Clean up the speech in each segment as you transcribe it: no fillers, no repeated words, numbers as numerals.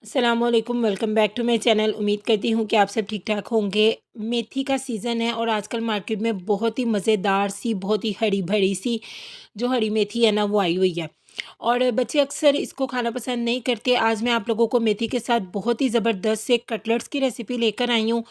अस्सलामुअलैकुम, welcome back to my channel. उम्मीद करती हूँ कि आप सब ठीक-ठाक होंगे। मेथी का सीज़न है और आजकल मार्केट में बहुत ही मज़ेदार सी, बहुत ही हरी-भरी सी जो हरी मेथी है ना, वो आई हुई है और बच्चे अक्सर इसको खाना पसंद नहीं करते। आज मैं आप लोगों को मेथी के साथ बहुत ही ज़बरदस्त से कटलेट्स की रेसिपी लेकर आई हूँ।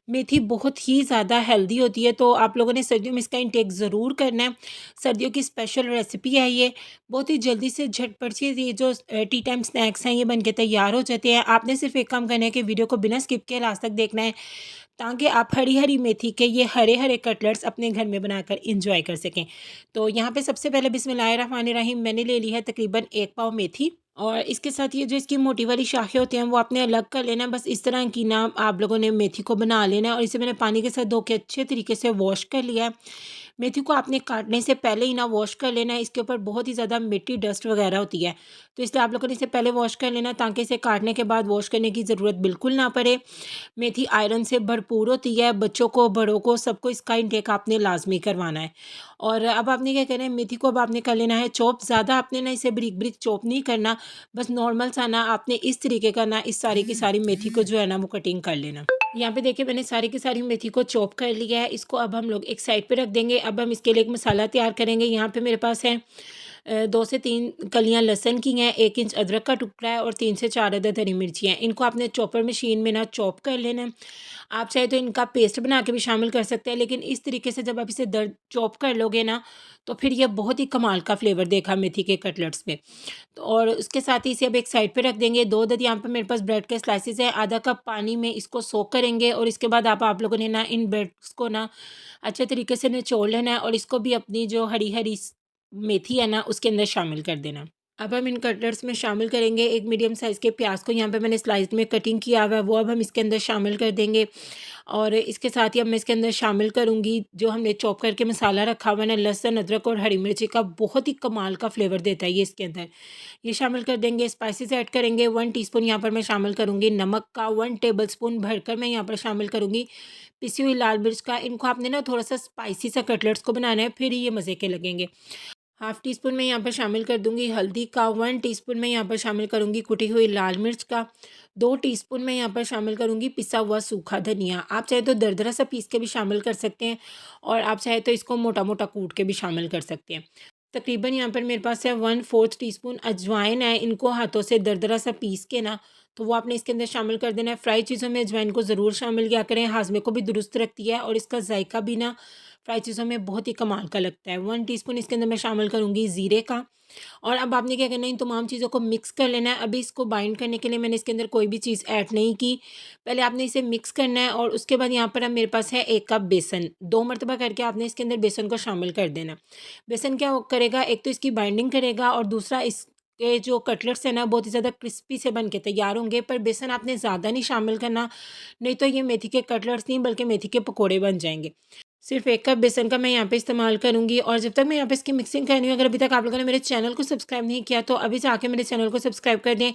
मेथी बहुत ही ज़्यादा हेल्दी होती है, तो आप लोगों ने सर्दियों में इसका इंटेक ज़रूर करना है। सर्दियों की स्पेशल रेसिपी है ये। बहुत ही जल्दी से झटपट से ये जो टी टाइम स्नैक्स हैं, ये बन के तैयार हो जाते हैं। आपने सिर्फ़ एक काम करना है कि वीडियो को बिना स्किप किए लास्ट तक देखना है, ताकि आप हरी-हरी मेथी के ये हरे-हरे कटलेट्स अपने घर में बनाकर एंजॉय कर सकें। तो यहाँ पे सबसे पहले बिस्मिल्लाहिर्रहमानिर्रहीम मैंने ले ली है तकरीबन 1 पाव मेथी और इसके साथ ये जो इसकी मोटी वाली शाखें होती हैं, वो आपने अलग कर लेना है। बस इस तरह की ना आप लोगों ने मेथी को बना लेना है और इसे मैंने पानी के साथ धो के अच्छे तरीके से वॉश कर लिया है। मेथी को आपने काटने से पहले ही ना वॉश कर लेना है, इसके ऊपर बहुत ही ज़्यादा मिट्टी, डस्ट वगैरह होती है। तो इसलिए आप लोगों ने इसे पहले वॉश कर लेना, ताकि इसे काटने के बाद वॉश करने की ज़रूरत बिल्कुल ना पड़े। मेथी आयरन से भरपूर होती है, बच्चों को, बड़ों को, सबको इसका इंटेक आपने लाज़मी करवाना है। और अब आपने क्या करना है, मेथी को अब आपने कर लेना है चॉप। ज़्यादा आपने ना इसे बारीक-बारीक चॉप नहीं करना, बस नॉर्मल सा ना आपने इस तरीके का ना इस सारी की सारी मेथी को जो है ना वो कटिंग कर लेना। यहाँ पे देखिए मैंने सारी की सारी मेथी को चॉप कर लिया है, इसको अब हम लोग एक साइड पे रख देंगे। अब हम इसके लिए एक मसाला तैयार करेंगे। यहाँ पे मेरे पास है 2 से 3 कलियाँ लहसुन की हैं, 1 इंच अदरक का टुकड़ा है और 3 से 4 अदद हरी मिर्ची हैं। इनको आपने चॉपर मशीन में ना चॉप कर लेना है। आप चाहे तो इनका पेस्ट बना के भी शामिल कर सकते हैं, लेकिन इस तरीके से जब आप इसे दर चॉप कर लोगे ना, तो फिर ये बहुत ही कमाल का फ्लेवर देगा मेथी के कटलेट्स में। तो और उसके साथ ही इसे अब एक साइड पे रख देंगे। 2 अदद यहाँ पे मेरे पास ब्रेड के स्लाइसेस हैं, आधा कप पानी में इसको सोक करेंगे और इसके बाद आप लोगों ने ना इन ब्रेड्स को ना अच्छे तरीके से निचोड़ लेना है और इसको भी अपनी जो हरी-हरी मेथी है ना, उसके अंदर शामिल कर देना। अब हम इन कटलेट्स में शामिल करेंगे एक मीडियम साइज़ के प्याज को, यहाँ पे मैंने स्लाइस में कटिंग किया हुआ है, वो अब हम इसके अंदर शामिल कर देंगे। और इसके साथ ही अब मैं इसके अंदर शामिल करूँगी जो हमने चॉप करके मसाला रखा हुआ है ना, लहसुन, अदरक और हरी मिर्ची का, बहुत ही कमाल का फ्लेवर देता है ये इसके अंदर। ये शामिल कर देंगे, स्पाइसेस ऐड करेंगे। 1 टीस्पून यहाँ पर मैं शामिल करूँगी नमक का, 1 टेबलस्पून भरकर मैं यहाँ पर शामिल करूँगी पिसी हुई लाल मिर्च का। इनको आपने ना थोड़ा-सा स्पाइसी सा कटलेट्स को बनाना है, फिर ही ये मज़े के लगेंगे। हाफ़ टी स्पून मैं यहाँ पर शामिल कर दूँगी हल्दी का, 1 टीस्पून मैं यहाँ पर शामिल करूँगी कुटी हुई लाल मिर्च का, 2 टीस्पून मैं यहाँ पर शामिल करूँगी पिसा हुआ सूखा धनिया। आप चाहे तो दरदरा सा पीस के भी शामिल कर सकते हैं और आप चाहे तो इसको मोटा-मोटा कूट के भी शामिल कर सकते हैं। तकरीबन यहाँ पर मेरे पास है 1/4 टीस्पून अजवाइन है, इनको हाथों से दरदरा सा पीस के ना, तो वो आपने इसके अंदर शामिल कर देना है। फ्राई चीज़ों में अजवाइन को ज़रूर शामिल किया करें, हाज़मे को भी दुरुस्त रखती है और इसका जायका भी ना फ्राई चीज़ों में बहुत ही कमाल का लगता है। 1 टीस्पून इसके अंदर मैं शामिल करूँगी ज़ीरे का और अब आपने क्या करना है, इन तमाम चीज़ों को मिक्स कर लेना है। अभी इसको बाइंड करने के लिए मैंने इसके अंदर कोई भी चीज़ ऐड नहीं की। पहले आपने इसे मिक्स करना है और उसके बाद यहाँ पर अब मेरे पास है 1 कप बेसन। 2 मरतबा करके आपने इसके अंदर बेसन को शामिल कर देना। बेसन क्या करेगा, एक तो इसकी बाइंडिंग करेगा और दूसरा इसके जो कटलेट्स हैं ना, बहुत ही ज़्यादा क्रिस्पी से बन के तैयार होंगे। पर बेसन आपने ज़्यादा नहीं शामिल करना, नहीं तो ये मेथी के कटलेट्स नहीं बल्कि मेथी के पकोड़े बन जाएँगे। सिर्फ़ 1 कप बेसन का मैं यहाँ पे इस्तेमाल करूँगी और जब तक मैं यहाँ पे इसकी मिक्सिंग कर रही हूँ, अगर अभी तक आप लोगों ने मेरे चैनल को सब्सक्राइब नहीं किया, तो अभी जाके मेरे चैनल को सब्सक्राइब कर दें।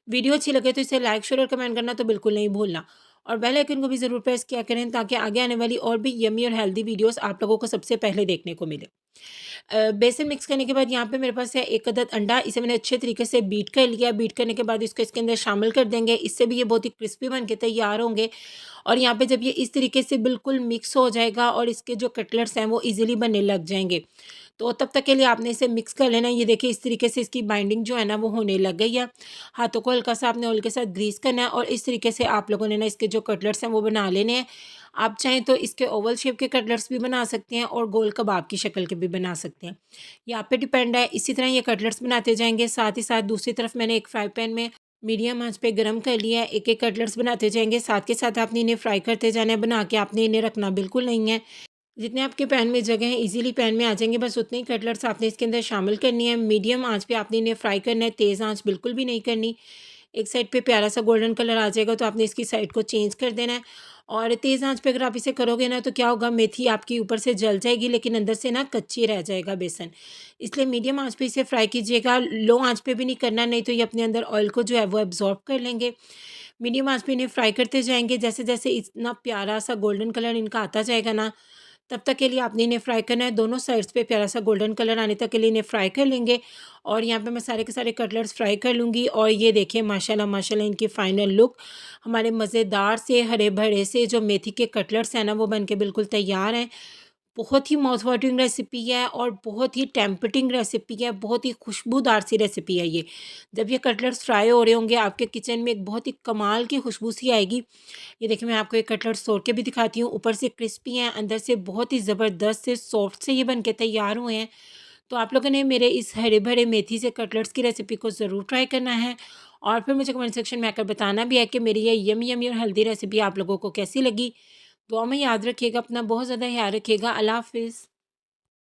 वीडियो अच्छी लगे तो इसे लाइक, शेयर और कमेंट करना तो बिल्कुल नहीं भूलना और बेल आइकन को भी ज़रूर प्रेस किया करें, ताकि आगे आने वाली और भी यम्मी और हेल्दी वीडियोज़ आप लोगों को सबसे पहले देखने को मिले। बेसन मिक्स करने के बाद यहाँ पे मेरे पास है 1 अदद अंडा, इसे मैंने अच्छे तरीके से बीट कर लिया। बीट करने के बाद इसको इसके अंदर शामिल कर देंगे, इससे भी ये बहुत ही क्रिस्पी बन के तैयार होंगे। और यहाँ पे जब ये इस तरीके से बिल्कुल मिक्स हो जाएगा और इसके जो कटलेट्स हैं वो ईज़िली बनने लग जाएँगे, तो तब तक के लिए आपने इसे मिक्स कर लेना है। ये देखिए इस तरीके से इसकी बाइंडिंग जो है ना वो होने लग गई है। हाथों को हल्का सा आपने ऑयल के साथ ग्रीस करना है और इस तरीके से आप लोगों ने ना इसके जो कटलेट्स हैं वो बना लेने हैं। आप चाहें तो इसके ओवल शेप के कटलेट्स भी बना सकते हैं और गोल कबाब की शक्ल के भी बना सकते हैं। ये आप पे डिपेंड है। इसी तरह ये कटलेट्स बनाते जाएँगे। साथ ही साथ दूसरी तरफ मैंने एक फ्राई पैन में मीडियम आँच पे गरम कर लिया है। एक-एक कटलेट्स बनाते जाएँगे। साथ के साथ आपने इन्हें फ्राई करते जाना है, बना के आपने इन्हें रखना बिल्कुल नहीं है। जितने आपके पैन में जगह है, इजीली पैन में आ जाएँगे, बस उतने ही कटलेट्स आपने इसके अंदर शामिल करनी है। मीडियम आँच पे आपने इन्हें फ्राई करना है, तेज़ आँच बिल्कुल भी नहीं करनी। एक साइड पे प्यारा सा गोल्डन कलर आ जाएगा तो आपने इसकी साइड को चेंज कर देना है और तेज़ आँच पे अगर आप इसे करोगे ना, तो क्या होगा, मेथी आपकी ऊपर से जल जाएगी लेकिन अंदर से ना कच्ची रह जाएगा बेसन। इसलिए मीडियम आँच पे इसे फ्राई कीजिएगा, लो आँच पे भी नहीं करना, नहीं तो ये अपने अंदर ऑयल को जो है वो एब्ज़ॉर्ब कर लेंगे। मीडियम आँच पे इन्हें फ्राई करते जाएँगे, जैसे-जैसे इतना प्यारा सा गोल्डन कलर इनका आता जाएगा ना, तब तक के लिए आपने इन्हें फ्राई करना है। दोनों साइड्स पे प्यारा सा गोल्डन कलर आने तक के लिए इन्हें फ्राई कर लेंगे। और यहाँ पे मैं सारे के सारे कटलेट्स फ्राई कर लूँगी। और ये देखिए माशाल्लाह माशाल्लाह इनकी फ़ाइनल लुक हमारे मज़ेदार से हरे भरे से जो मेथी के कटलेट्स हैं ना, वो बन के बिल्कुल तैयार हैं। बहुत ही माउथ वाटरिंग रेसिपी है और बहुत ही टेम्पटिंग रेसिपी है, बहुत ही खुशबूदार सी रेसिपी है ये। जब ये कटलेट्स फ्राई हो रहे होंगे आपके किचन में एक बहुत ही कमाल की खुशबू सी आएगी। ये देखिए मैं आपको ये कटलेट्स तोड़ के भी दिखाती हूँ। ऊपर से क्रिस्पी हैं, अंदर से बहुत ही ज़बरदस्त से सॉफ्ट से ये बन के तैयार हुए हैं। तो आप लोगों ने मेरे इस हरे भरे मेथी से कटलेट्स की रेसिपी को ज़रूर ट्राई करना है। और फिर मुझे कमेंट सेक्शन में आकर बताना भी है कि मेरी ये यमी यमी और हेल्दी रेसिपी आप लोगों को कैसी लगी। दुआ में याद रखिएगा, अपना बहुत ज़्यादा ख्याल रखिएगा। अल्लाह हाफ़िज़।